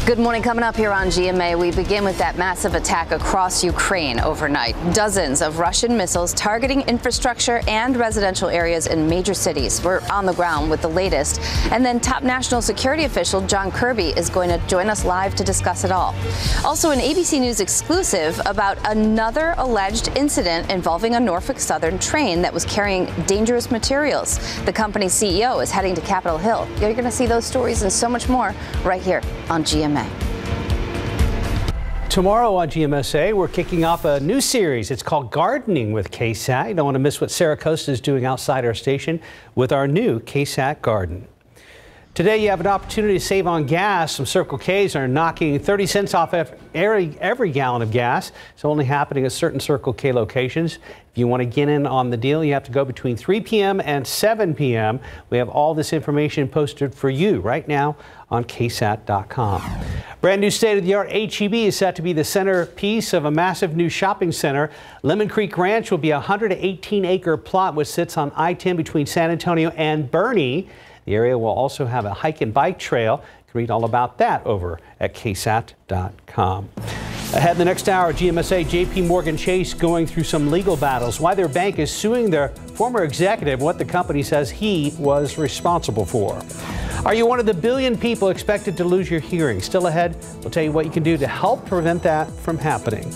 Good morning. Coming up here on GMA, we begin with that massive attack across Ukraine overnight. Dozens of Russian missiles targeting infrastructure and residential areas in major cities. We're on the ground with the latest. And then top national security official John Kirby is going to join us live to discuss it all. Also, an ABC News exclusive about another alleged incident involving a Norfolk Southern train that was carrying dangerous materials. The company's CEO is heading to Capitol Hill. You're going to see those stories and so much more right here on GMA. Tomorrow on GMSA, we're kicking off a new series. It's called Gardening with KSAT. You don't want to miss what Sarah Costa is doing outside our station with our new KSAT Garden. Today, you have an opportunity to save on gas. Some Circle K's are knocking 30 cents off every gallon of gas. It's only happening at certain Circle K locations. If you want to get in on the deal, you have to go between 3 p.m. and 7 p.m. We have all this information posted for you right now on KSAT.com. Brand new state-of-the-art HEB is set to be the centerpiece of a massive new shopping center. Lemon Creek Ranch will be a 118-acre plot which sits on I-10 between San Antonio and Boerne. The area will also have a hike and bike trail. You can read all about that over at KSAT.com. Ahead in the next hour, GMSA, JP Morgan Chase going through some legal battles. Why their bank is suing their former executive, what the company says he was responsible for. Are you one of the billion people expected to lose your hearing? Still ahead, we'll tell you what you can do to help prevent that from happening.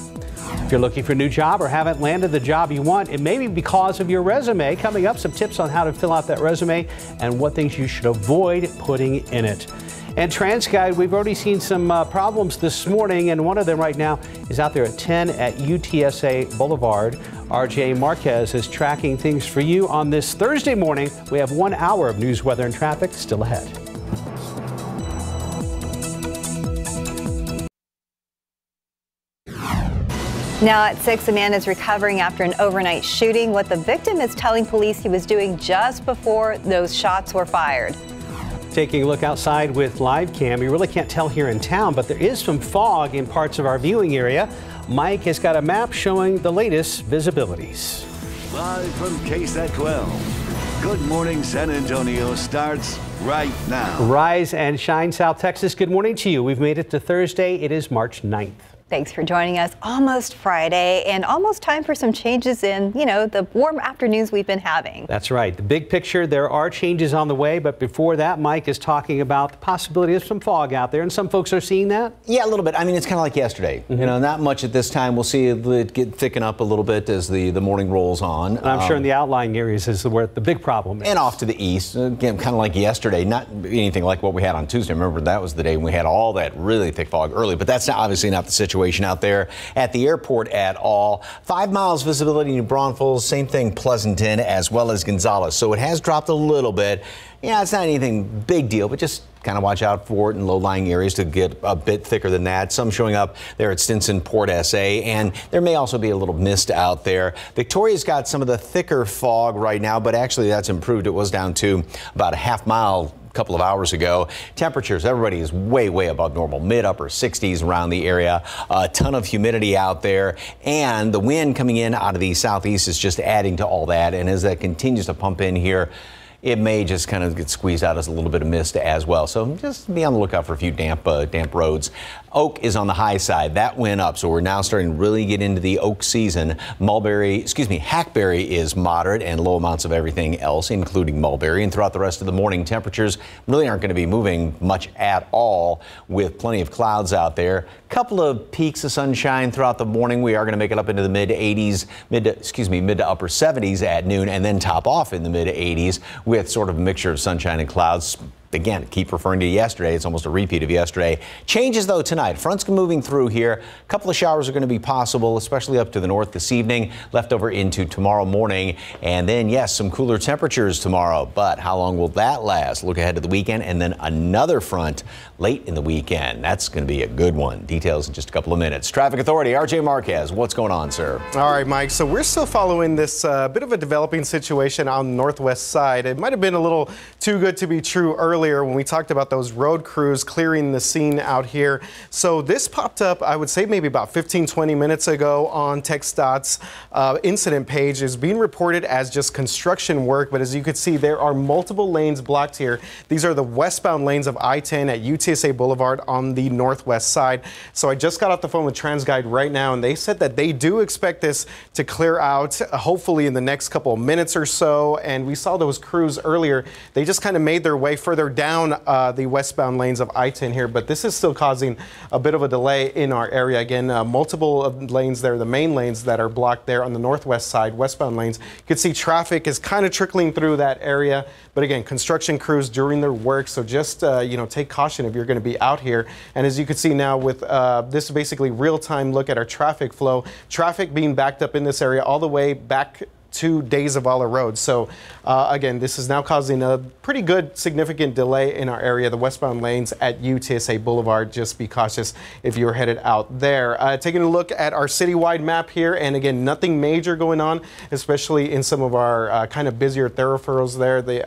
If you're looking for a new job or haven't landed the job you want, it may be because of your resume. Coming up, some tips on how to fill out that resume and what things you should avoid putting in it. And TransGuide, we've already seen some problems this morning, and one of them right now is out there at 10 at UTSA Boulevard. RJ Marquez is tracking things for you on this Thursday morning. We have 1 hour of news, weather, and traffic still ahead. Now at 6, a man is recovering after an overnight shooting. What the victim is telling police he was doing just before those shots were fired. Taking a look outside with live cam, you really can't tell here in town, but there is some fog in parts of our viewing area. Mike has got a map showing the latest visibilities. Live from KSAT 12. Good morning, San Antonio starts right now. Rise and shine, South Texas. Good morning to you. We've made it to Thursday. It is March 9th. Thanks for joining us. Almost Friday and almost time for some changes in, the warm afternoons we've been having. That's right. The big picture, there are changes on the way. But before that, Mike is talking about the possibility of some fog out there. And some folks are seeing that. Yeah, a little bit. I mean, it's kind of like yesterday. Not much at this time. We'll see it thicken up a little bit as the morning rolls on. And I'm sure in the outlying areas is where the big problem is. And off to the east, again, kind of like yesterday. Not anything like what we had on Tuesday. Remember, that was the day when we had all that really thick fog early. But that's obviously not the situation out there at the airport at all. 5 miles visibility in New Braunfels, same thing Pleasanton as well as Gonzales. So it has dropped a little bit. Yeah, it's not anything big deal, but just kind of watch out for it in low-lying areas to get a bit thicker than that. Some showing up there at Stinson, Port SA, and there may also be a little mist out there. Victoria's got some of the thicker fog right now, but actually that's improved. It was down to about a half mile couple of hours ago. Temperatures, everybody is way above normal, mid-upper 60s around the area. A ton of humidity out there, and the wind coming in out of the southeast is just adding to all that. And as that continues to pump in here, it may just kind of get squeezed out as a little bit of mist as well. So just be on the lookout for a few damp roads. Oak is on the high side. That went up, so we're now starting to really get into the oak season. Hackberry is moderate and low amounts of everything else, including mulberry. And throughout the rest of the morning, temperatures really aren't going to be moving much at all with plenty of clouds out there. Couple of peaks of sunshine throughout the morning. We are going to make it up into the mid to upper 70s at noon, and then top off in the mid 80s with sort of a mixture of sunshine and clouds. Again, keep referring to yesterday. It's almost a repeat of yesterday. Changes, though, tonight. Fronts moving through here. A couple of showers are going to be possible, especially up to the north this evening, left over into tomorrow morning. And then, yes, some cooler temperatures tomorrow. But how long will that last? Look ahead to the weekend, and then another front late in the weekend. That's going to be a good one. Details in just a couple of minutes. Traffic Authority, RJ Marquez. What's going on, sir? All right, Mike. So we're still following this bit of a developing situation on the northwest side. It might have been a little too good to be true earlier earlier when we talked about those road crews clearing the scene out here. So this popped up, I would say maybe about 15-20 minutes ago on TxDOT's incident page. Is being reported as just construction work, but as you can see, there are multiple lanes blocked here. These are the westbound lanes of I-10 at UTSA Boulevard on the northwest side. So I just got off the phone with TransGuide right now, and they said that they do expect this to clear out hopefully in the next couple of minutes or so. And we saw those crews earlier. They just kind of made their way further down the westbound lanes of I-10 here, but this is still causing a bit of a delay in our area. Again, multiple of lanes there, the main lanes that are blocked there on the northwest side, westbound lanes. You can see traffic is kind of trickling through that area, but again, construction crews during their work, so just take caution if you're going to be out here. And as you can see now with this basically real-time look at our traffic flow, traffic being backed up in this area all the way back to De Zavala Road. So again, this is now causing a pretty good significant delay in our area, the westbound lanes at UTSA Boulevard. Just be cautious if you're headed out there. Taking a look at our citywide map here, and again, nothing major going on, especially in some of our kind of busier thoroughfares there. The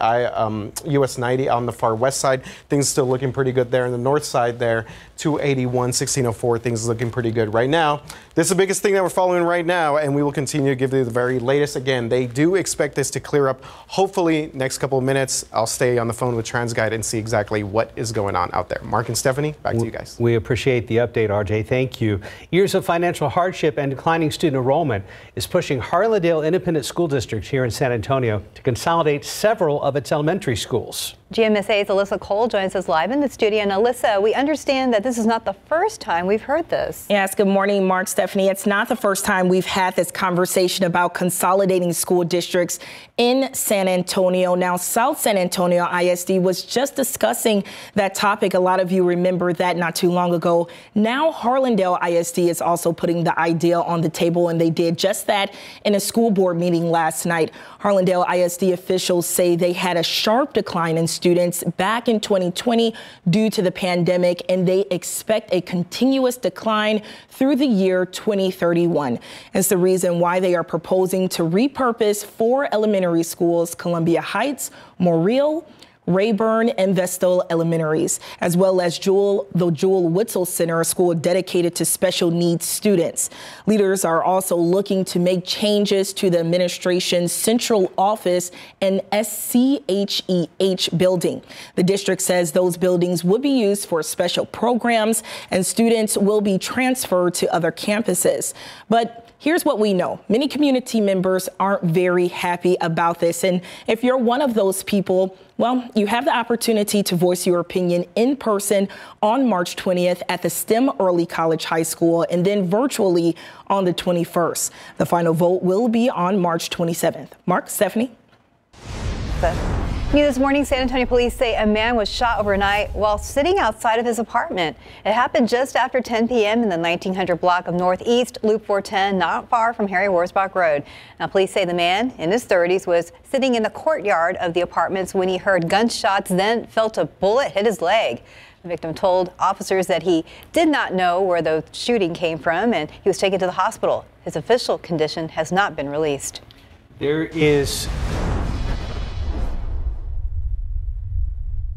US 90 on the far west side, things still looking pretty good there. On the north side there, 281, 1604, things looking pretty good right now. This is the biggest thing that we're following right now, and we will continue to give you the very latest. Again, they do expect this to clear up hopefully next couple of minutes. I'll stay on the phone with TransGuide and see exactly what is going on out there. Mark and Stephanie, back to you guys. We appreciate the update, RJ. Thank you. Years of financial hardship and declining student enrollment is pushing Harlandale Independent School District here in San Antonio to consolidate several of its elementary schools. GMSA's Alyssa Cole joins us live in the studio. And Alyssa, we understand that this is not the first time we've heard this. Yes, good morning, Mark, Stephanie. It's not the first time we've had this conversation about consolidating school districts in San Antonio. Now, South San Antonio ISD was just discussing that topic. A lot of you remember that not too long ago. Now, Harlandale ISD is also putting the idea on the table, and they did just that in a school board meeting last night. Harlandale ISD officials say they had a sharp decline in students back in 2020 due to the pandemic, and they expect a continuous decline through the year 2031. It's the reason why they are proposing to repurpose 4 elementary schools: Columbia Heights, Morial, Rayburn, and Vestal Elementaries, as well as the Jewel Witzel Center, a school dedicated to special needs students. Leaders are also looking to make changes to the administration's central office and SCHEH building. The district says those buildings would be used for special programs and students will be transferred to other campuses. But here's what we know. Many community members aren't very happy about this. And if you're one of those people, well, you have the opportunity to voice your opinion in person on March 20th at the STEM Early College High School and then virtually on the 21st. The final vote will be on March 27th. Mark, Stephanie. New this morning, San Antonio police say a man was shot overnight while sitting outside of his apartment. It happened just after 10 p.m. in the 1900 block of Northeast Loop 410, not far from Harry Wurzbach Road. Now, police say the man in his 30s was sitting in the courtyard of the apartments when he heard gunshots, then felt a bullet hit his leg. The victim told officers that he did not know where the shooting came from, and he was taken to the hospital. His official condition has not been released.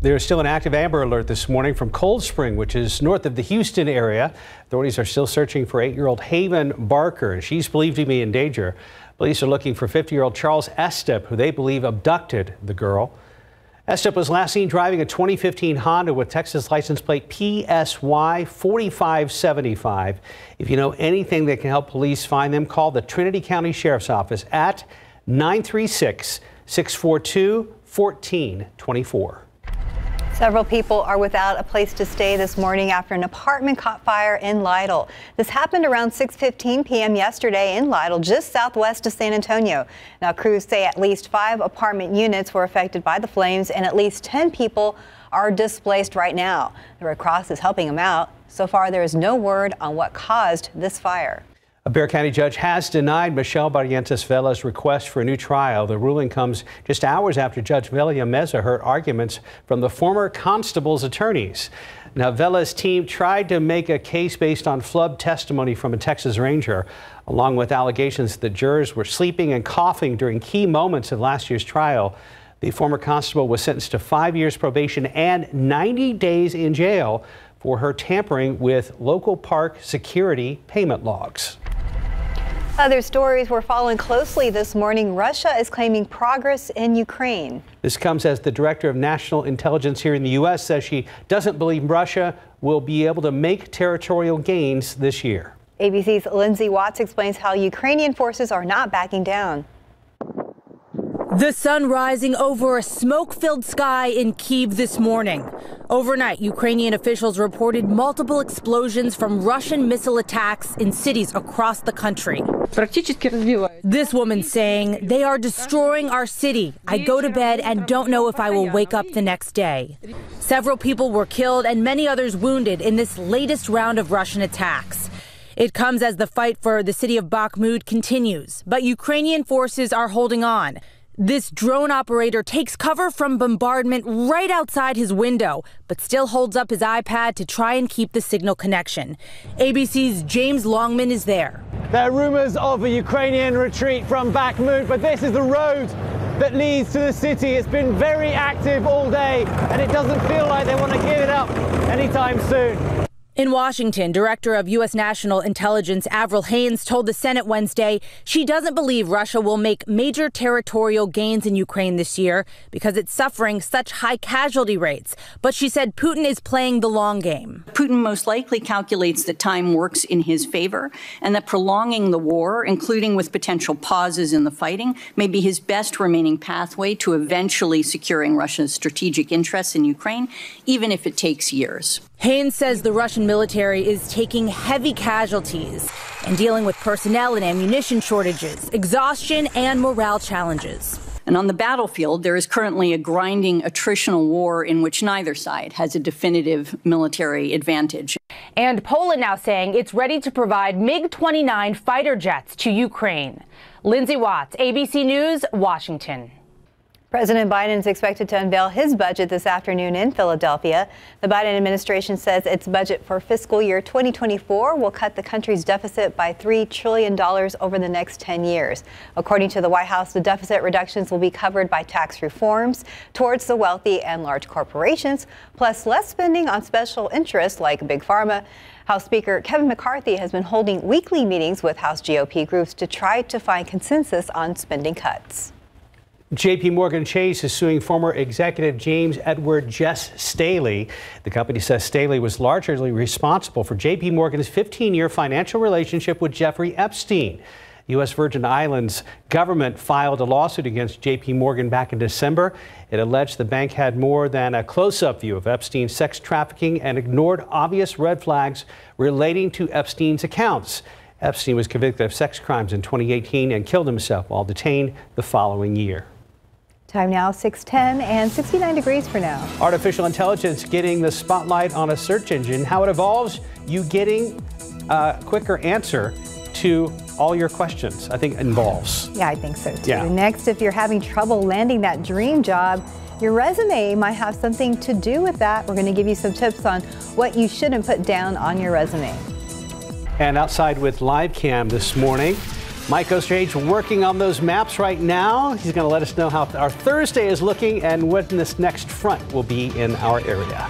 There's still an active Amber Alert this morning from Cold Spring, which is north of the Houston area. Authorities are still searching for 8-year-old Haven Barker. She's believed to be in danger. Police are looking for 50-year-old Charles Estep, who they believe abducted the girl. Estep was last seen driving a 2015 Honda with Texas license plate PSY 4575. If you know anything that can help police find them, call the Trinity County Sheriff's Office at 936-642-1424. Several people are without a place to stay this morning after an apartment caught fire in Lytle. This happened around 6:15 p.m. yesterday in Lytle, just southwest of San Antonio. Now, crews say at least 5 apartment units were affected by the flames and at least 10 people are displaced right now. The Red Cross is helping them out. So far, there is no word on what caused this fire. A Bexar County judge has denied Michelle Barrientos Vela's request for a new trial. The ruling comes just hours after Judge Velia Meza heard arguments from the former constable's attorneys. Now, Vela's team tried to make a case based on flub testimony from a Texas Ranger, along with allegations that jurors were sleeping and coughing during key moments of last year's trial. The former constable was sentenced to 5 years probation and 90 days in jail for her tampering with local park security payment logs. Other stories we're following closely this morning. Russia is claiming progress in Ukraine. This comes as the director of national intelligence here in the U.S. says she doesn't believe Russia will be able to make territorial gains this year. ABC's Lindsay Watts explains how Ukrainian forces are not backing down. The sun rising over a smoke-filled sky in Kyiv this morning. Overnight, Ukrainian officials reported multiple explosions from Russian missile attacks in cities across the country. This woman saying, "They are destroying our city. I go to bed and don't know if I will wake up the next day." Several people were killed and many others wounded in this latest round of Russian attacks. It comes as the fight for the city of Bakhmut continues, but Ukrainian forces are holding on. This drone operator takes cover from bombardment right outside his window, but still holds up his iPad to try and keep the signal connection. ABC's James Longman is there. There are rumors of a Ukrainian retreat from Bakhmut, but this is the road that leads to the city. It's been very active all day, and it doesn't feel like they want to give it up anytime soon. In Washington, Director of U.S. National Intelligence Avril Haines told the Senate Wednesday she doesn't believe Russia will make major territorial gains in Ukraine this year because it's suffering such high casualty rates. But she said Putin is playing the long game. Putin most likely calculates that time works in his favor and that prolonging the war, including with potential pauses in the fighting, may be his best remaining pathway to eventually securing Russia's strategic interests in Ukraine, even if it takes years. Haines says the Russian military is taking heavy casualties and dealing with personnel and ammunition shortages, exhaustion, and morale challenges. And on the battlefield, there is currently a grinding attritional war in which neither side has a definitive military advantage. And Poland now saying it's ready to provide MiG-29 fighter jets to Ukraine. Lindsay Watts, ABC News, Washington. President Biden is expected to unveil his budget this afternoon in Philadelphia. The Biden administration says its budget for fiscal year 2024 will cut the country's deficit by $3 trillion over the next 10 years. According to the White House, the deficit reductions will be covered by tax reforms towards the wealthy and large corporations, plus less spending on special interests like Big Pharma. House Speaker Kevin McCarthy has been holding weekly meetings with House GOP groups to try to find consensus on spending cuts. JP Morgan Chase is suing former executive James Edward Jess Staley. The company says Staley was largely responsible for JP Morgan's 15-year financial relationship with Jeffrey Epstein. U.S. Virgin Islands government filed a lawsuit against JP Morgan back in December. It alleged the bank had more than a close-up view of Epstein's sex trafficking and ignored obvious red flags relating to Epstein's accounts. Epstein was convicted of sex crimes in 2018 and killed himself while detained the following year. Time now 6:10 and 69 degrees for now. Artificial intelligence getting the spotlight on a search engine. How it evolves, you getting a quicker answer to all your questions, I think involves. Yeah, I think so too. Yeah. Next, if you're having trouble landing that dream job, your resume might have something to do with that. We're going to give you some tips on what you shouldn't put down on your resume. And outside with live cam this morning, Mike Osterhage working on those maps right now. He's going to let us know how our Thursday is looking and when this next front will be in our area.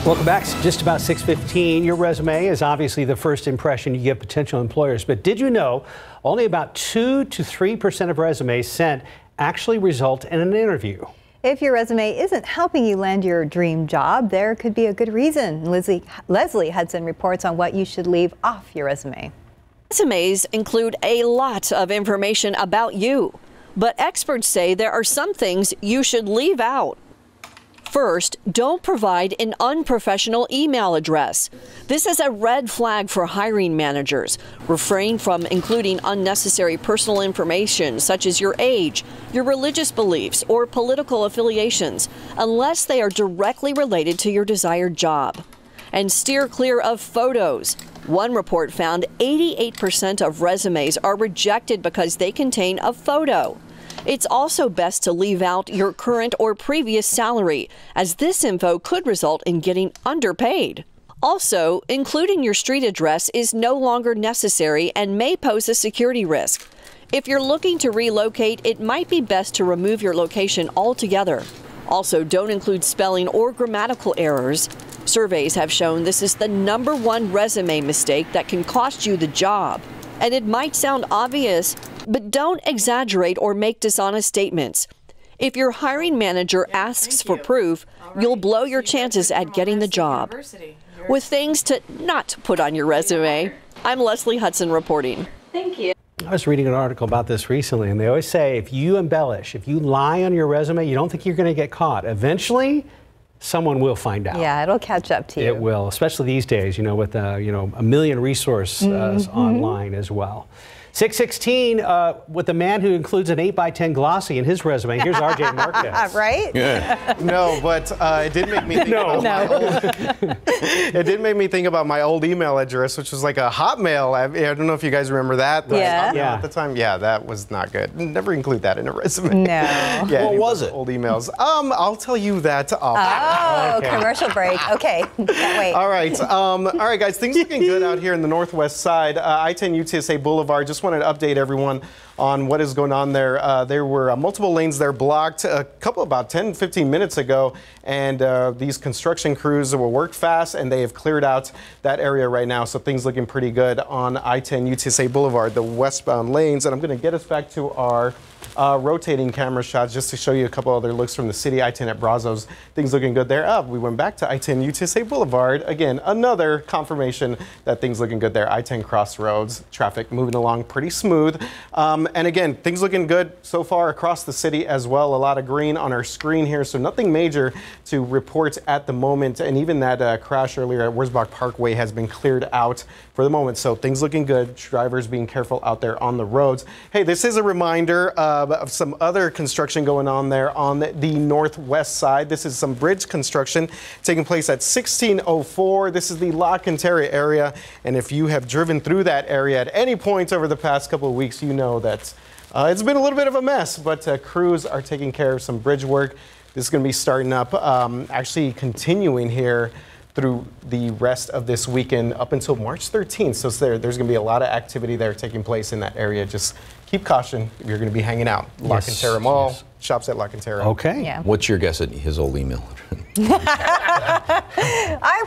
Welcome back. Just about 6:15. Your resume is obviously the first impression you give potential employers. But did you know only about 2 to 3% of resumes sent actually result in an interview? If your resume isn't helping you land your dream job, there could be a good reason. Leslie Hudson reports on what you should leave off your resume. Resumes include a lot of information about you, but experts say there are some things you should leave out. First, don't provide an unprofessional email address. This is a red flag for hiring managers. Refrain from including unnecessary personal information such as your age, your religious beliefs, or political affiliations, unless they are directly related to your desired job. And steer clear of photos. One report found 88% of resumes are rejected because they contain a photo. It's also best to leave out your current or previous salary, as this info could result in getting underpaid. Also, including your street address is no longer necessary and may pose a security risk. If you're looking to relocate, it might be best to remove your location altogether. Also, don't include spelling or grammatical errors. Surveys have shown this is the #1 resume mistake that can cost you the job. And it might sound obvious, but don't exaggerate or make dishonest statements. If your hiring manager asks for proof, you'll blow your chances at getting the job. With things to not put on your resume, I'm Leslie Hudson reporting. Thank you. I was reading an article about this recently, and they always say if you embellish, if you lie on your resume, you don't think you're going to get caught. Eventually, someone will find out. Yeah, it'll catch up to you. It will, especially these days, with a million resources online as well. 616 with a man who includes an 8x10 glossy in his resume. Here's RJ Marquez. Right? Yeah. No, but it did make me think about my old, it did make me think about my old email address, which was like a Hotmail. I don't know if you guys remember that. Yeah. Yeah. At the time, yeah, that was not good. Never include that in a resume. No. Yeah, what was it? Old emails. I'll tell you that off. Oh, okay. Commercial break. Okay. Can't wait. All right, guys. Things looking good out here in the northwest side. I-10 UTSA Boulevard. Just wanted to update everyone on what is going on there. There were multiple lanes there blocked about 10, 15 minutes ago, and these construction crews will work fast, and they have cleared out that area right now. So things looking pretty good on I-10 UTSA Boulevard, the westbound lanes. And I'm going to get us back to our rotating camera shots just to show you a couple other looks from the city. I-10 at Brazos, things looking good there. We went back to I-10 UTSA Boulevard. Again, another confirmation that things looking good there. I-10 Crossroads, traffic moving along pretty smooth. And again, things looking good so far across the city as well. A lot of green on our screen here, so nothing major to report at the moment. And even that crash earlier at Wurzbach Parkway has been cleared out for the moment. So things looking good. Drivers being careful out there on the roads. Hey, this is a reminder of some other construction going on there on the northwest side. This is some bridge construction taking place at 1604. This is the La Cantera area. And if you have driven through that area at any point over the past couple of weeks, you know that it's been a little bit of a mess, but crews are taking care of some bridge work. This is going to be starting up, actually continuing here through the rest of this weekend up until March 13th. So there's going to be a lot of activity there taking place in that area. Just keep caution if you're going to be hanging out. La Cantera Mall, shops at La Cantera. Okay. Yeah. What's your guess at his old email? I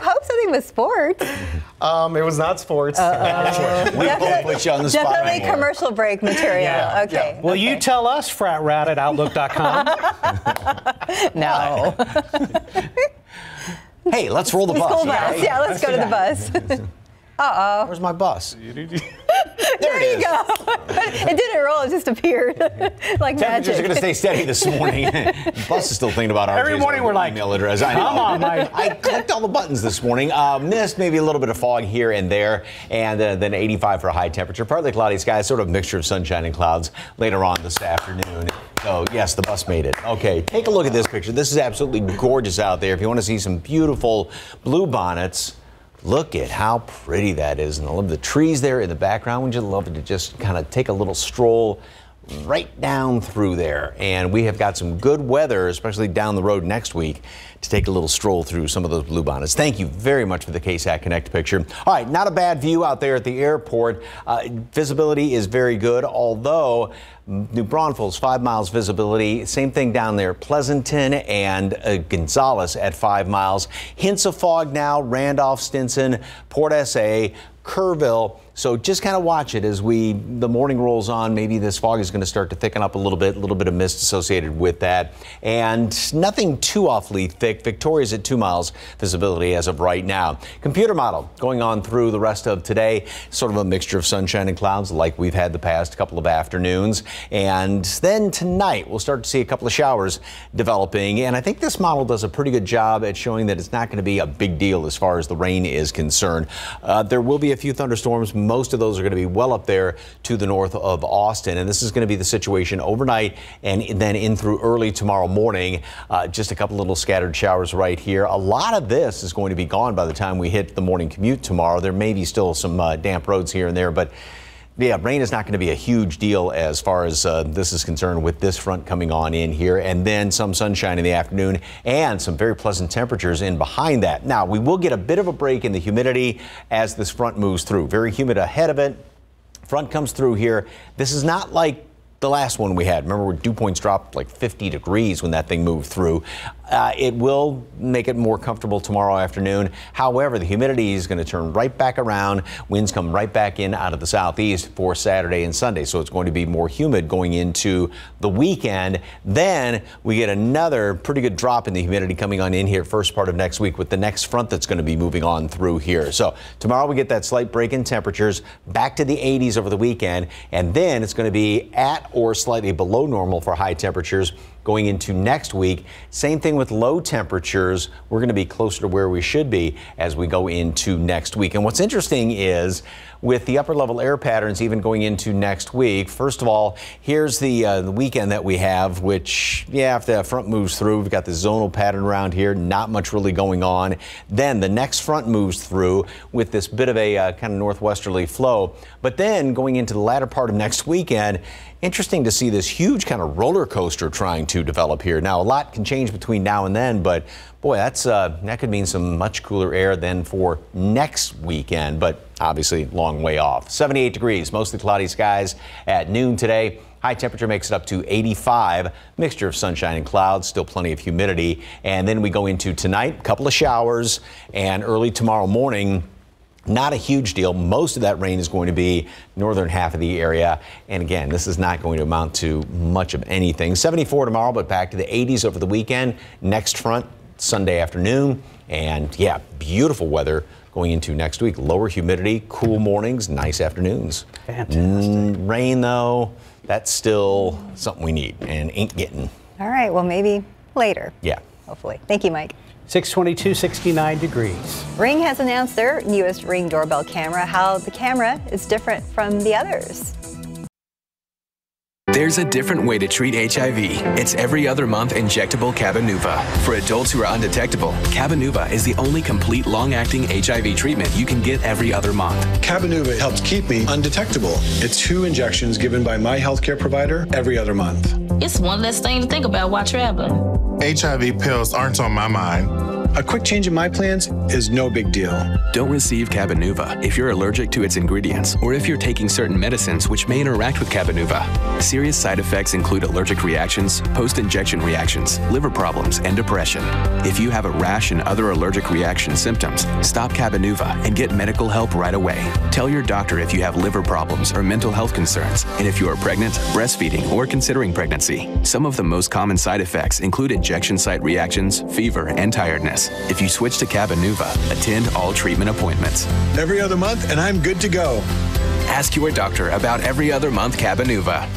hope something was sports. It was not sports. We won't put you on the spot Definitely anymore. commercial break material. Yeah. Okay. Yeah. Will you tell us, fratrat@outlook.com? No. Hey, let's roll the bus. School bus. Okay? Yeah, let's go to the bus. Uh-oh. Where's my bus? There you go. It didn't roll, it just appeared like Temperatures magic. are going to stay steady this morning. The bus is still thinking about our Every morning we're like, email address. I know. come on, Mike. I clicked all the buttons this morning. Missed maybe a little bit of fog here and there, and then 85 for a high temperature. Partly cloudy skies, sort of a mixture of sunshine and clouds later on this afternoon. So, yes, the bus made it. Okay, take a look at this picture. This is absolutely gorgeous out there. If you want to see some beautiful blue bonnets, look at how pretty that is. And I love the trees there in the background. Would you love to just kind of take a little stroll right down through there? And we have got some good weather, especially down the road next week, to take a little stroll through some of those blue bonnets. Thank you very much for the KSAT Connect picture. All right, not a bad view out there at the airport. Visibility is very good, although New Braunfels, 5 miles visibility. Same thing down there, Pleasanton and Gonzales at 5 miles. Hints of fog now, Randolph, Stinson, Port SA, Kerrville. So just kind of watch it as the morning rolls on. Maybe this fog is going to start to thicken up a little bit of mist associated with that. And nothing too awfully thick. Victoria's at 2 miles visibility as of right now. Computer model going on through the rest of today. Sort of a mixture of sunshine and clouds like we've had the past couple of afternoons. And then tonight we'll start to see a couple of showers developing. And I think this model does a pretty good job at showing that it's not going to be a big deal as far as the rain is concerned. There will be a few thunderstorms. Most of those are going to be well up there to the north of Austin. And this is going to be the situation overnight and then in through early tomorrow morning. Just a couple little scattered showers right here. A lot of this is going to be gone by the time we hit the morning commute tomorrow. There may be still some damp roads here and there, but yeah, rain is not going to be a huge deal as far as this is concerned with this front coming on in here, and then some sunshine in the afternoon and some very pleasant temperatures in behind that. Now, we will get a bit of a break in the humidity as this front moves through. Very humid ahead of it. Front comes through here. This is not like the last one we had. Remember, dew points dropped like 50 degrees when that thing moved through. It will make it more comfortable tomorrow afternoon. However, the humidity is going to turn right back around. Winds come right back in out of the southeast for Saturday and Sunday. So it's going to be more humid going into the weekend. Then we get another pretty good drop in the humidity coming on in here first part of next week with the next front that's going to be moving on through here. So tomorrow we get that slight break in temperatures back to the 80s over the weekend. And then it's going to be at or slightly below normal for high temperatures going into next week. Same thing with low temperatures. We're going to be closer to where we should be as we go into next week. And what's interesting is with the upper level air patterns even going into next week, first of all, here's the weekend that we have, which, yeah, if the front moves through, we've got the zonal pattern around here, not much really going on. Then the next front moves through with this bit of a kind of northwesterly flow. But then going into the latter part of next weekend, interesting to see this huge kind of roller coaster trying to develop here. Now, a lot can change between now and then, but boy, that could mean some much cooler air than for next weekend, but obviously long way off. 78 degrees, mostly cloudy skies at noon today. High temperature makes it up to 85, mixture of sunshine and clouds, still plenty of humidity. And then we go into tonight, a couple of showers, and early tomorrow morning, not a huge deal. Most of that rain is going to be northern half of the area. And again, this is not going to amount to much of anything. 74 tomorrow, but back to the 80s over the weekend. Next front, Sunday afternoon. And yeah, beautiful weather going into next week. Lower humidity, cool mornings, nice afternoons. Fantastic. Rain, though, that's still something we need and ain't getting. All right, well, maybe later. Yeah. Hopefully. Thank you, Mike. 622, 69 degrees. Ring has announced their newest Ring doorbell camera, how the camera is different from the others. There's a different way to treat HIV. It's every other month injectable Cabenuva. For adults who are undetectable, Cabenuva is the only complete long-acting HIV treatment you can get every other month. Cabenuva helps keep me undetectable. It's 2 injections given by my healthcare provider every other month. It's one less thing to think about while traveling. HIV pills aren't on my mind. A quick change in my plans is no big deal. Don't receive Cabenuva if you're allergic to its ingredients or if you're taking certain medicines which may interact with Cabenuva. Serious side effects include allergic reactions, post-injection reactions, liver problems, and depression. If you have a rash and other allergic reaction symptoms, stop Cabenuva and get medical help right away. Tell your doctor if you have liver problems or mental health concerns, and if you are pregnant, breastfeeding, or considering pregnancy. Some of the most common side effects include injection site reactions, fever, and tiredness. If you switch to Cabenuva, attend all treatment appointments. Every other month, and I'm good to go. Ask your doctor about every other month Cabenuva.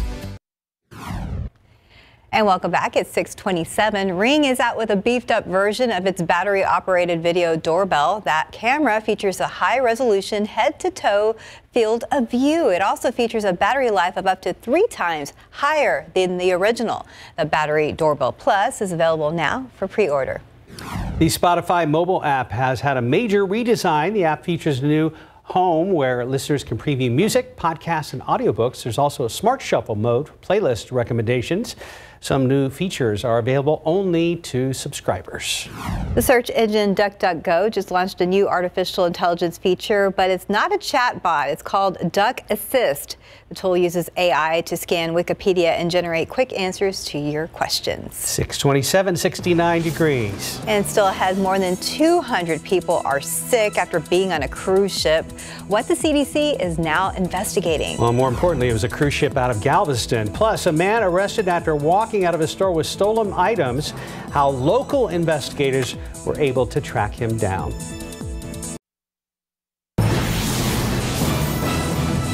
And welcome back. It's 6:27. Ring is out with a beefed up version of its battery operated video doorbell. That camera features a high resolution head to toe field of view. It also features a battery life of up to 3 times higher than the original. The Battery Doorbell Plus is available now for pre-order. The Spotify mobile app has had a major redesign. The app features a new home where listeners can preview music, podcasts, and audiobooks. There's also a smart shuffle mode for playlist recommendations. Some new features are available only to subscribers. The search engine DuckDuckGo just launched a new artificial intelligence feature, but it's not a chat bot. It's called Duck Assist. The tool uses AI to scan Wikipedia and generate quick answers to your questions. 627, 69 degrees. And still ahead, more than 200 people are sick after being on a cruise ship. What the CDC is now investigating. Well, more importantly, it was a cruise ship out of Galveston. Plus, a man arrested after walking out of a store with stolen items. How local investigators were able to track him down.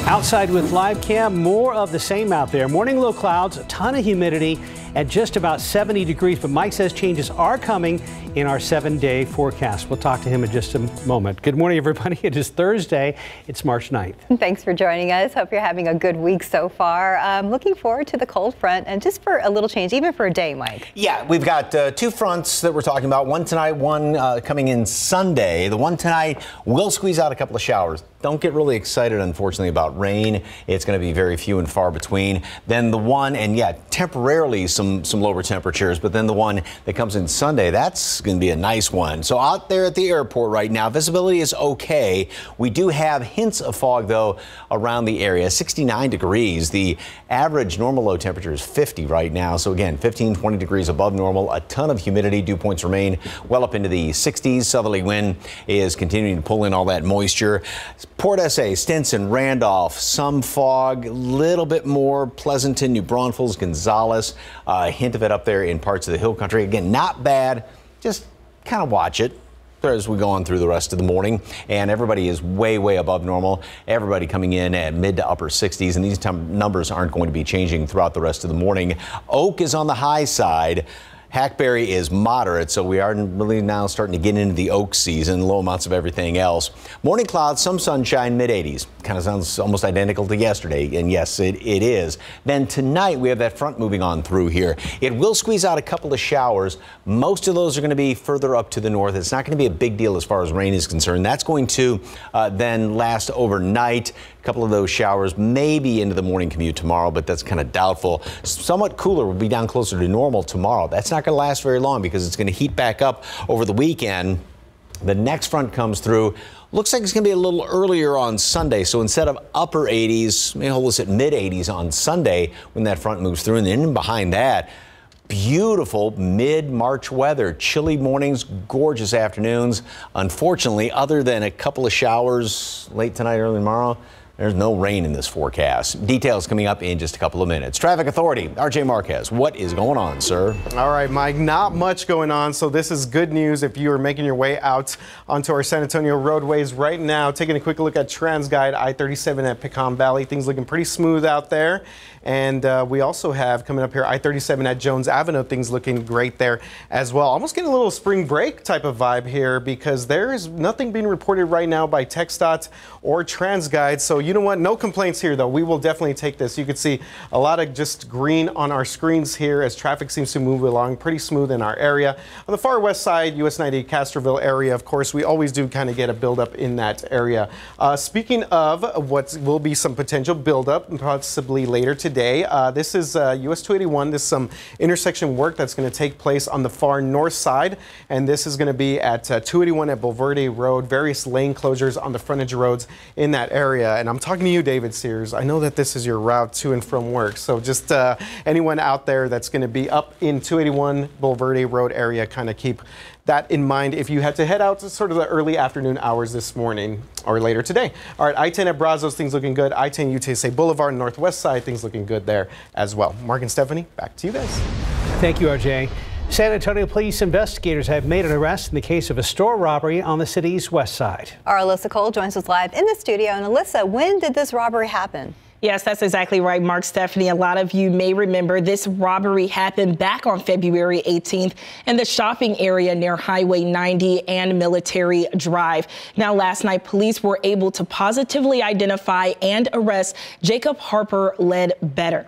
Outside with live cam, more of the same out there. Morning low clouds, a ton of humidity at just about 70 degrees. But Mike says changes are coming in our 7-day forecast. We'll talk to him in just a moment. Good morning, everybody. It is Thursday. It's March 9th. Thanks for joining us. Hope you're having a good week so far. Looking forward to the cold front and just for a little change, even for a day, Mike. Yeah, we've got 2 fronts that we're talking about. One tonight, one coming in Sunday. The one tonight will squeeze out a couple of showers. don't get really excited, unfortunately, about rain. It's going to be very few and far between. Then the one, and yeah, temporarily some lower temperatures, but then the one that comes in Sunday, that's going to be a nice one. So out there at the airport right now, visibility is okay. We do have hints of fog, though, around the area. 69 degrees. The average normal low temperature is 50 right now. So again, 15, 20 degrees above normal. A ton of humidity. Dew points remain well up into the 60s. Southerly wind is continuing to pull in all that moisture. Port SA, Stinson, Randolph, some fog, a little bit more. Pleasanton, New Braunfels, Gonzales, a hint of it up there in parts of the hill country. Again, not bad. Just kind of watch it as we go on through the rest of the morning. And everybody is way, way above normal. Everybody coming in at mid to upper 60s. And these numbers aren't going to be changing throughout the rest of the morning. Oak is on the high side. Hackberry is moderate, so we are really now starting to get into the oak season, low amounts of everything else. Morning clouds, some sunshine, mid-80s. Kind of sounds almost identical to yesterday, and yes, it is. Then tonight, we have that front moving on through here. It will squeeze out a couple of showers. Most of those are going to be further up to the north. It's not going to be a big deal as far as rain is concerned. That's going to then last overnight. A couple of those showers maybe into the morning commute tomorrow, but that's kind of doubtful. Somewhat cooler. We'll be down closer to normal tomorrow. That's not going to last very long because it's going to heat back up over the weekend. The next front comes through. Looks like it's going to be a little earlier on Sunday. So instead of upper 80s, maybe hold us at mid 80s on Sunday when that front moves through. And then behind that, beautiful mid-March weather. Chilly mornings, gorgeous afternoons. Unfortunately, other than a couple of showers late tonight, early tomorrow, there's no rain in this forecast. Details coming up in just a couple of minutes. Traffic Authority, RJ Marquez. What is going on, sir? All right, Mike, not much going on. So this is good news if you are making your way out onto our San Antonio roadways right now. Taking a quick look at TransGuide I-37 at Pecan Valley. Things looking pretty smooth out there. And we also have coming up here I-37 at Jones Avenue. Things looking great there as well. Almost getting a little spring break type of vibe here because there is nothing being reported right now by TxDOT or TransGuide. So you know what? No complaints here, though. We will definitely take this. You can see a lot of just green on our screens here as traffic seems to move along pretty smooth in our area. On the far west side, US 98 Castroville area, of course, we always do kind of get a buildup in that area. Speaking of what will be some potential buildup possibly later today, this is US 281. This is some intersection work that's going to take place on the far north side, and this is going to be at 281 at Bulverde Road, various lane closures on the frontage roads in that area. And I'm talking to you, David Sears. I know that this is your route to and from work, so just anyone out there that's going to be up in 281 Bulverde Road area, kind of keep that in mind if you had to head out to sort of the early afternoon hours this morning or later today. All right, I-10 at Brazos, things looking good. I-10 UTSA Boulevard, northwest side, things looking good there as well. Mark and Stephanie, back to you guys. Thank you, RJ. San Antonio police investigators have made an arrest in the case of a store robbery on the city's west side. Our Alyssa Cole joins us live in the studio. And Alyssa, when did this robbery happen? Yes, that's exactly right, Mark. Stephanie, a lot of you may remember this robbery happened back on February 18th in the shopping area near Highway 90 and Military Drive. Now, last night, police were able to positively identify and arrest Jacob Harper Ledbetter.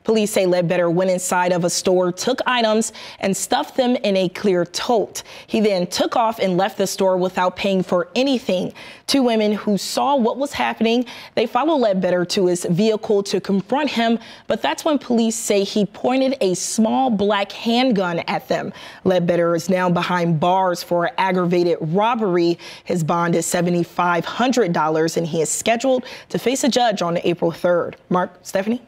Police say Ledbetter went inside of a store, took items, and stuffed them in a clear tote. He then took off and left the store without paying for anything. Two women who saw what was happening, they followed Ledbetter to his vehicle to confront him, but that's when police say he pointed a small black handgun at them. Ledbetter is now behind bars for aggravated robbery. His bond is $7,500, and he is scheduled to face a judge on April 3rd. Mark, Stephanie?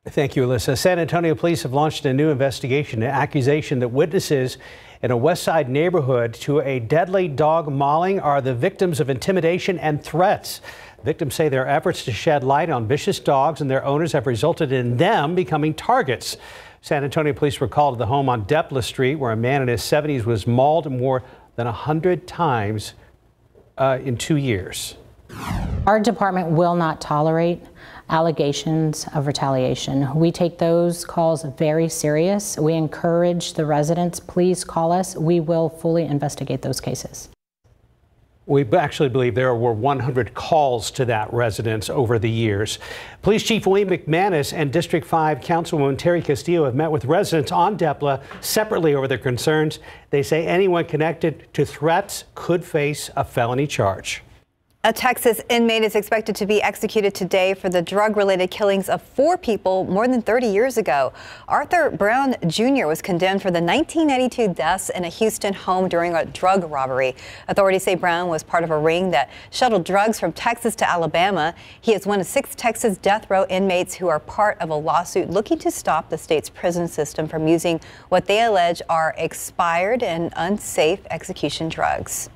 Thank you, Alyssa. San Antonio police have launched a new investigation, an accusation that witnesses in a West Side neighborhood to a deadly dog mauling are the victims of intimidation and threats. Victims say their efforts to shed light on vicious dogs and their owners have resulted in them becoming targets. San Antonio police were called to the home on Depla Street where a man in his 70s was mauled more than 100 times in 2 years. Our department will not tolerate allegations of retaliation. We take those calls very serious. We encourage the residents, please call us. We will fully investigate those cases. We actually believe there were 100 calls to that residence over the years. Police Chief William McManus and District 5 Councilwoman Terry Castillo have met with residents on Depla separately over their concerns. They say anyone connected to threats could face a felony charge. A Texas inmate is expected to be executed today for the drug-related killings of 4 people more than 30 years ago. Arthur Brown Jr. was condemned for the 1992 deaths in a Houston home during a drug robbery. Authorities say Brown was part of a ring that shuttled drugs from Texas to Alabama. He is one of 6 Texas death row inmates who are part of a lawsuit looking to stop the state's prison system from using what they allege are expired and unsafe execution drugs.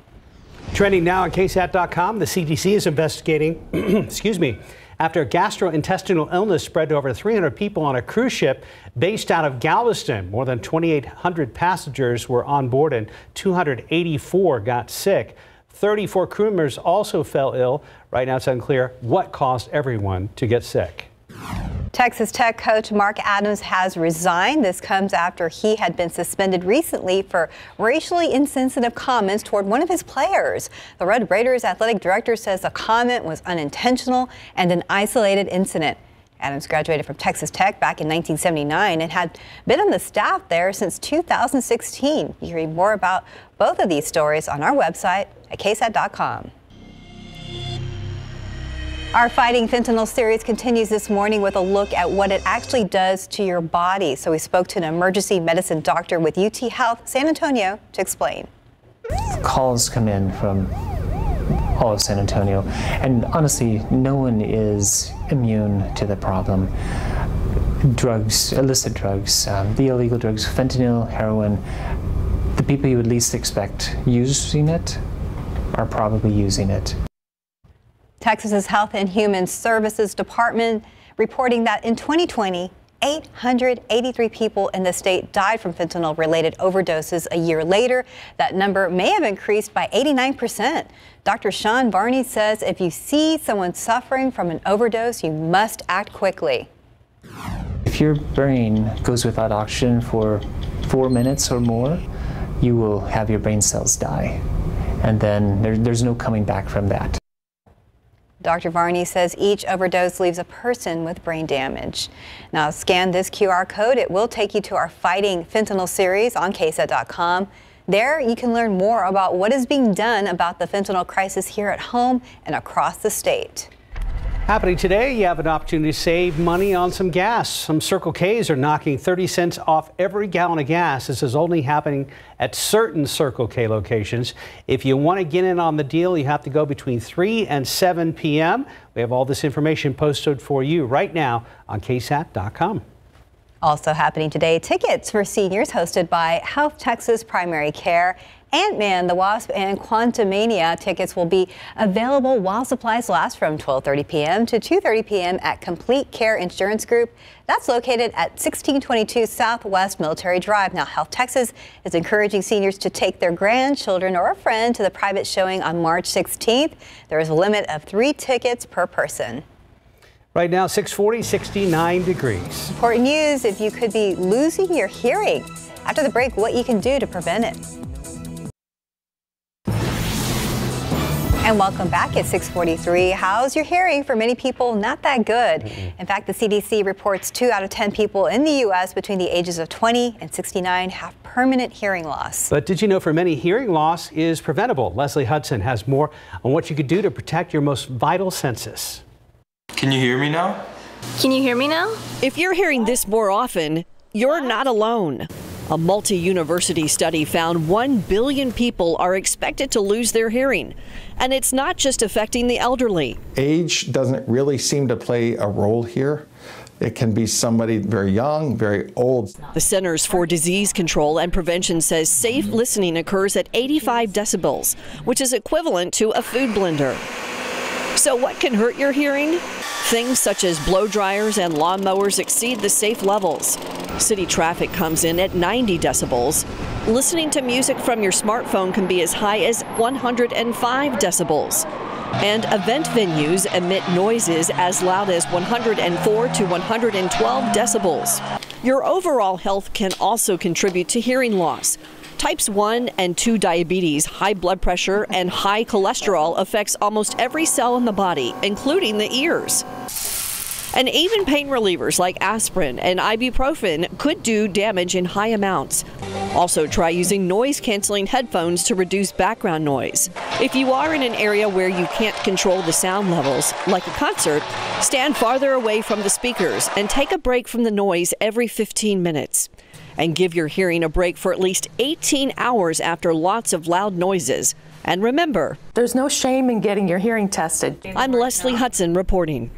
Trending now on KSAT.com, the CDC is investigating, excuse me, after gastrointestinal illness spread to over 300 people on a cruise ship based out of Galveston. More than 2,800 passengers were on board and 284 got sick. 34 crew members also fell ill. Right now it's unclear what caused everyone to get sick. Texas Tech coach Mark Adams has resigned. This comes after he had been suspended recently for racially insensitive comments toward one of his players. The Red Raiders athletic director says the comment was unintentional and an isolated incident. Adams graduated from Texas Tech back in 1979 and had been on the staff there since 2016. You can read more about both of these stories on our website at ksat.com. Our Fighting Fentanyl series continues this morning with a look at what it actually does to your body. So we spoke to an emergency medicine doctor with UT Health San Antonio to explain. Calls come in from all of San Antonio, and honestly, no one is immune to the problem. Drugs, illicit drugs, the illegal drugs, fentanyl, heroin, the people you would least expect using it are probably using it. Texas's Health and Human Services Department reporting that in 2020, 883 people in the state died from fentanyl-related overdoses. A year later, that number may have increased by 89%. Dr. Sean Varney says if you see someone suffering from an overdose, you must act quickly. If your brain goes without oxygen for 4 minutes or more, you will have your brain cells die. And then there's no coming back from that. Dr. Varney says each overdose leaves a person with brain damage. Now scan this QR code. It will take you to our Fighting Fentanyl series on KSAT.com. There you can learn more about what is being done about the fentanyl crisis here at home and across the state. Happening today, you have an opportunity to save money on some gas. Some Circle K's are knocking 30 cents off every gallon of gas. This is only happening at certain Circle K locations. If you want to get in on the deal, you have to go between 3 and 7 p.m. We have all this information posted for you right now on KSAT.com. Also happening today, tickets for seniors hosted by Health Texas Primary Care. Ant-Man, the Wasp, and Quantumania tickets will be available while supplies last from 12:30 p.m. to 2:30 p.m. at Complete Care Insurance Group. That's located at 1622 Southwest Military Drive. Now, Health Texas is encouraging seniors to take their grandchildren or a friend to the private showing on March 16th. There is a limit of 3 tickets per person. Right now, 640, 69 degrees. Important news, if you could be losing your hearing. After the break, what you can do to prevent it. And welcome back at 6:43. How's your hearing? For many people, not that good. In fact, the CDC reports 2 out of 10 people in the U.S. between the ages of 20 and 69 have permanent hearing loss. But did you know for many, hearing loss is preventable? Leslie Hudson has more on what you could do to protect your most vital senses. Can you hear me now? Can you hear me now? If you're hearing this more often, you're not alone. A multi-university study found 1 billion people are expected to lose their hearing. And it's not just affecting the elderly. Age doesn't really seem to play a role here. It can be somebody very young, very old. The Centers for Disease Control and Prevention says safe listening occurs at 85 decibels, which is equivalent to a food blender. So what can hurt your hearing? Things such as blow dryers and lawnmowers exceed the safe levels. City traffic comes in at 90 decibels. Listening to music from your smartphone can be as high as 105 decibels. And event venues emit noises as loud as 104 to 112 decibels. Your overall health can also contribute to hearing loss. Types 1 and 2 diabetes, high blood pressure, and high cholesterol affects almost every cell in the body, including the ears. And even pain relievers like aspirin and ibuprofen could do damage in high amounts. Also, try using noise-canceling headphones to reduce background noise. If you are in an area where you can't control the sound levels, like a concert, stand farther away from the speakers and take a break from the noise every 15 minutes. And give your hearing a break for at least 18 hours after lots of loud noises. And remember, there's no shame in getting your hearing tested. I'm Leslie Hudson reporting.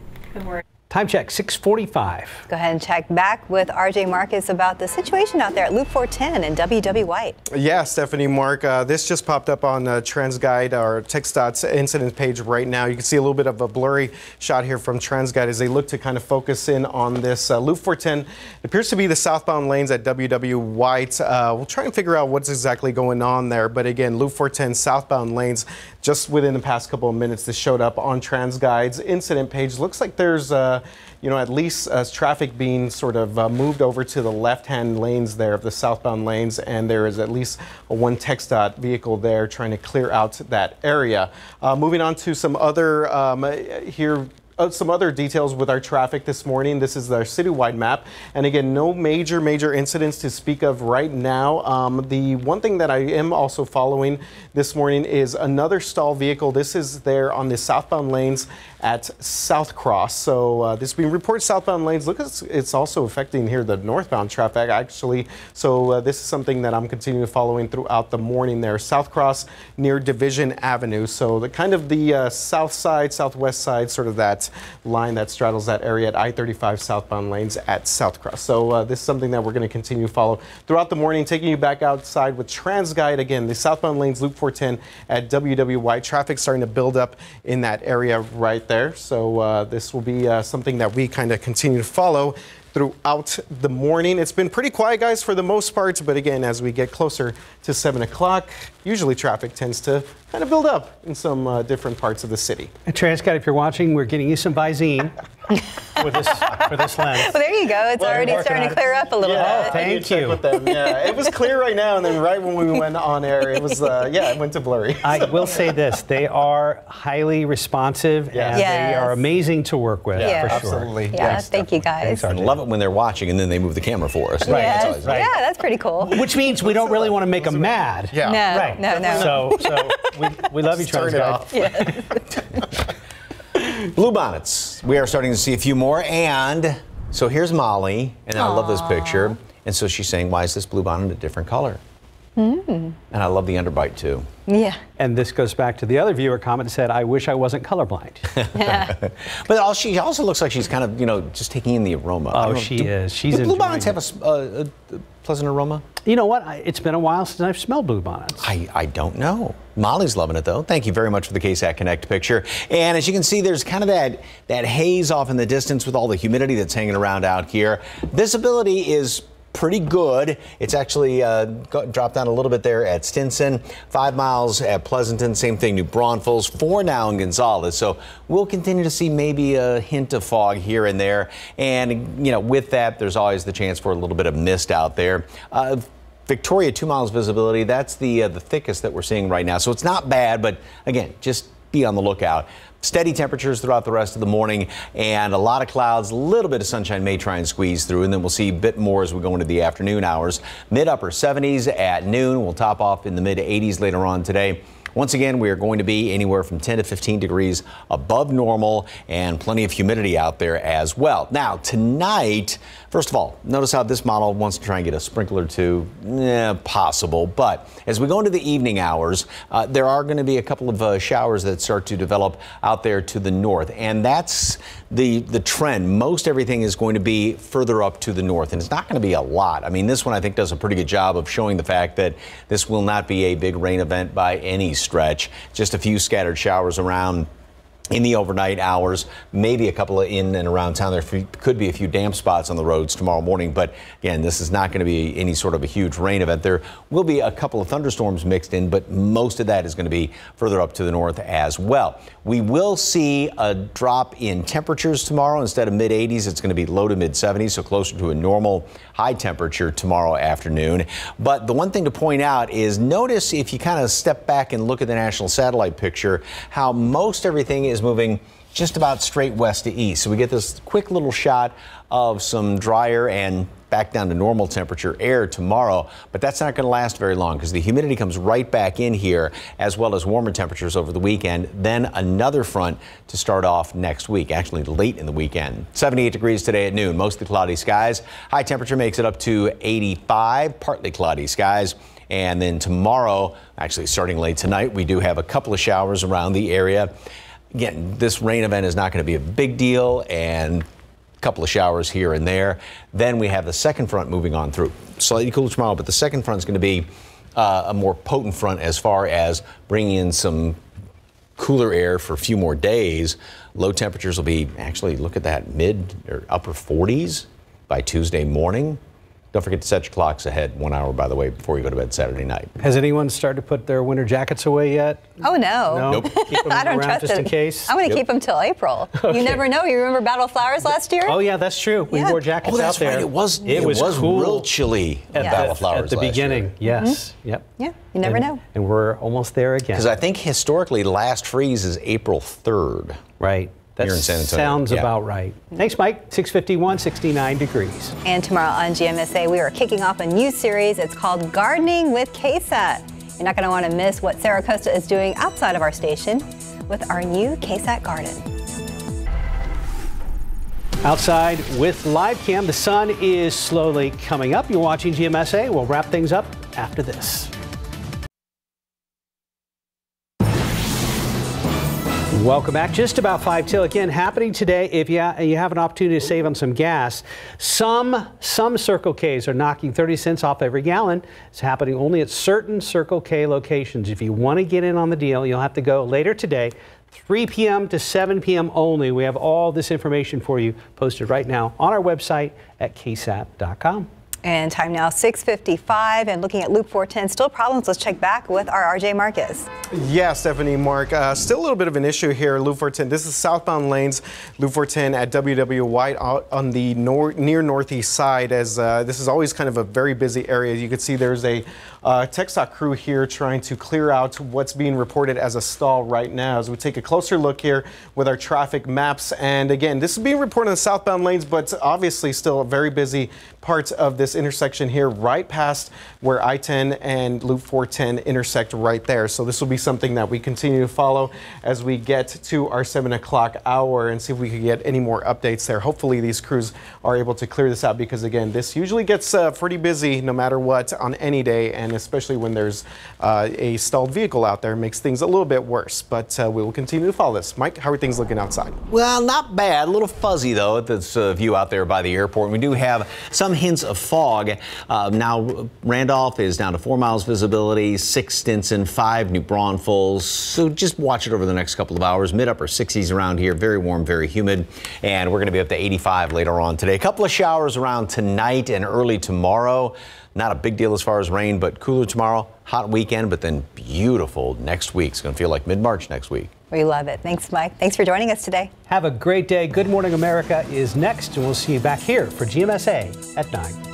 Time check, 6:45. Go ahead and check back with RJ Marcus about the situation out there at Loop 410 and WW White. Yeah, Stephanie, Mark, this just popped up on TransGuide, our TxDOT's incident page right now. You can see a little bit of a blurry shot here from TransGuide as they look to kind of focus in on this Loop 410. It appears to be the southbound lanes at WW White. We'll try and figure out what's exactly going on there. But again, Loop 410 southbound lanes, just within the past couple of minutes, this showed up on TransGuide's incident page. Looks like there's at least traffic being sort of moved over to the left-hand lanes there of the southbound lanes, and there is at least one TxDOT vehicle there trying to clear out that area. Moving on to some other some other details with our traffic this morning. This is our citywide map. And again, no major incidents to speak of right now. The one thing that I am also following this morning is another stalled vehicle. This is there on the southbound lanes at South Cross. So this being reported southbound lanes. Look, it's also affecting here the northbound traffic actually. So this is something that I'm continuing following throughout the morning there. South Cross near Division Avenue. So the kind of the south side, southwest side, sort of that line that straddles that area at I-35 southbound lanes at South Cross. So this is something that we're going to continue to follow throughout the morning, taking you back outside with TransGuide. Again, the southbound lanes, Loop 410 at WW White. Traffic starting to build up in that area right there. So this will be something that we kind of continue to follow throughout the morning. It's been pretty quiet, guys, for the most part. But again, as we get closer to 7 o'clock, usually traffic tends to kind of build up in some different parts of the city. And TransGuide, if you're watching, we're getting you some Visine for this lens. Well, there you go. It's already starting to clear up a little bit. Oh, thank you. With them. Yeah, it was clear right now, and then right when we went on air, it was it went to blurry. I will say this: they are highly responsive, and they are amazing to work with. Yeah, for sure. Absolutely. Yeah, thank you guys. I love it when they're watching and then they move the camera for us. Right. Yes. Right. Yeah, that's pretty cool. Which means we don't really want to make them mad. Yeah. No, right. No. So we love you, Turn it off. Bluebonnets. We are starting to see a few more. And so here's Molly. And I love this picture. And so she's saying, why is this bluebonnet a different color? And I love the underbite, too. Yeah. And this goes back to the other viewer comment that said, I wish I wasn't colorblind. Yeah. But she also looks like she's kind of, just taking in the aroma. Oh, she is. She's do bluebonnets have a pleasant aroma? You know what? It's been a while since I've smelled bluebonnets. I don't know. Molly's loving it, though. Thank you very much for the KSAT Connect picture. And as you can see, there's kind of that haze off in the distance with all the humidity that's hanging around out here. Visibility is pretty good. It's actually dropped down a little bit there at Stinson, 5 miles at Pleasanton, same thing, New Braunfels, 4 now in Gonzales. So we'll continue to see maybe a hint of fog here and there. And, with that, there's always the chance for a little bit of mist out there. Victoria, 2 miles visibility. That's the thickest that we're seeing right now. So it's not bad, but again, just be on the lookout. Steady temperatures throughout the rest of the morning and a lot of clouds. A little bit of sunshine may try and squeeze through, and then we'll see a bit more as we go into the afternoon hours. Mid-upper 70s at noon. We'll top off in the mid-80s later on today. Once again, we are going to be anywhere from 10 to 15 degrees above normal and plenty of humidity out there as well. Now, tonight, first of all, notice how this model wants to try and get a sprinkler or two. Possible. But as we go into the evening hours, there are going to be a couple of showers that start to develop out there to the north. And that's the trend. Most everything is going to be further up to the north, and it's not going to be a lot. I mean, this one I think does a pretty good job of showing the fact that this will not be a big rain event by any stretch. Just a few scattered showers around in the overnight hours, maybe a couple of in and around town. There could be a few damp spots on the roads tomorrow morning, but again, this is not going to be any sort of a huge rain event. There will be a couple of thunderstorms mixed in, but most of that is going to be further up to the north as well. We will see a drop in temperatures tomorrow. Instead of mid-80s, it's going to be low to mid-70s, so closer to a normal high temperature tomorrow afternoon. But the one thing to point out is notice, if you kind of step back and look at the national satellite picture, how most everything is moving just about straight west to east. So we get this quick little shot of some drier and back down to normal temperature air tomorrow, but that's not going to last very long because the humidity comes right back in here, as well as warmer temperatures over the weekend. Then another front to start off next week, actually late in the weekend. 78 degrees today at noon, mostly cloudy skies. High temperature makes it up to 85, partly cloudy skies. And then tomorrow, actually starting late tonight, we do have a couple of showers around the area. Again, this rain event is not going to be a big deal, and couple of showers here and there. Then we have the second front moving on through. Slightly cooler tomorrow, but the second front is going to be a more potent front as far as bringing in some cooler air for a few more days. Low temperatures will be, actually, look at that, mid or upper 40s by Tuesday morning. Don't forget to set your clocks ahead 1 hour, by the way, before you go to bed Saturday night. Has anyone started to put their winter jackets away yet? Oh, no. No? Nope. Keep them I don't around trust just them. in case? I'm going to keep them till April. Okay. You never know. You remember Battle Flowers last year? Oh, yeah, that's true. We wore jackets Oh, that's out there. right. It was cool. real chilly at Battle Flowers at the last beginning. year. Yes. Yep. Yeah, you never know. And we're almost there again. Because I think historically, last freeze is April 3rd. Right. That here in San Antonio. Sounds about right. Thanks, Mike. 6:51, 69 degrees. And tomorrow on GMSA, we are kicking off a new series. It's called Gardening with KSAT. You're not going to want to miss what Sarah Costa is doing outside of our station with our new KSAT garden. Outside with live cam, the sun is slowly coming up. You're watching GMSA. We'll wrap things up after this. Welcome back. Just about 5 till again happening today. If you have an opportunity to save on some gas, some Circle K's are knocking 30 cents off every gallon. It's happening only at certain Circle K locations. If you want to get in on the deal, you'll have to go later today, 3 p.m. to 7 p.m. only. We have all this information for you posted right now on our website at ksat.com. And time now 6:55, and looking at Loop 410, still problems. Let's check back with our RJ Marcus. Yeah, Stephanie, Mark, still a little bit of an issue here. Loop 410. This is southbound lanes. Loop 410 at WW White on the near northeast side. As this is always kind of a very busy area. You can see there's a TxDOT crew here trying to clear out what's being reported as a stall right now. As we take a closer look here with our traffic maps, and again, this is being reported on the southbound lanes, but obviously still a very busy part of this intersection here, right past where I-10 and Loop 410 intersect right there. So this will be something that we continue to follow as we get to our 7 o'clock hour and see if we can get any more updates there. Hopefully these crews are able to clear this out, because again, this usually gets pretty busy no matter what on any day, and especially when there's a stalled vehicle out there, it makes things a little bit worse. But we will continue to follow this. Mike, how are things looking outside? Well, not bad. A little fuzzy, though, at this view out there by the airport. We do have some hints of fog. Now, Randolph is down to 4 miles visibility, 6 Stinson, 5 New Braunfels. So just watch it over the next couple of hours. Mid-upper 60s around here. Very warm, very humid. And we're going to be up to 85 later on today. A couple of showers around tonight and early tomorrow. Not a big deal as far as rain, but cooler tomorrow. Hot weekend, but then beautiful next week. It's going to feel like mid-March next week. We love it. Thanks, Mike. Thanks for joining us today. Have a great day. Good Morning America is next, and we'll see you back here for GMSA at 9.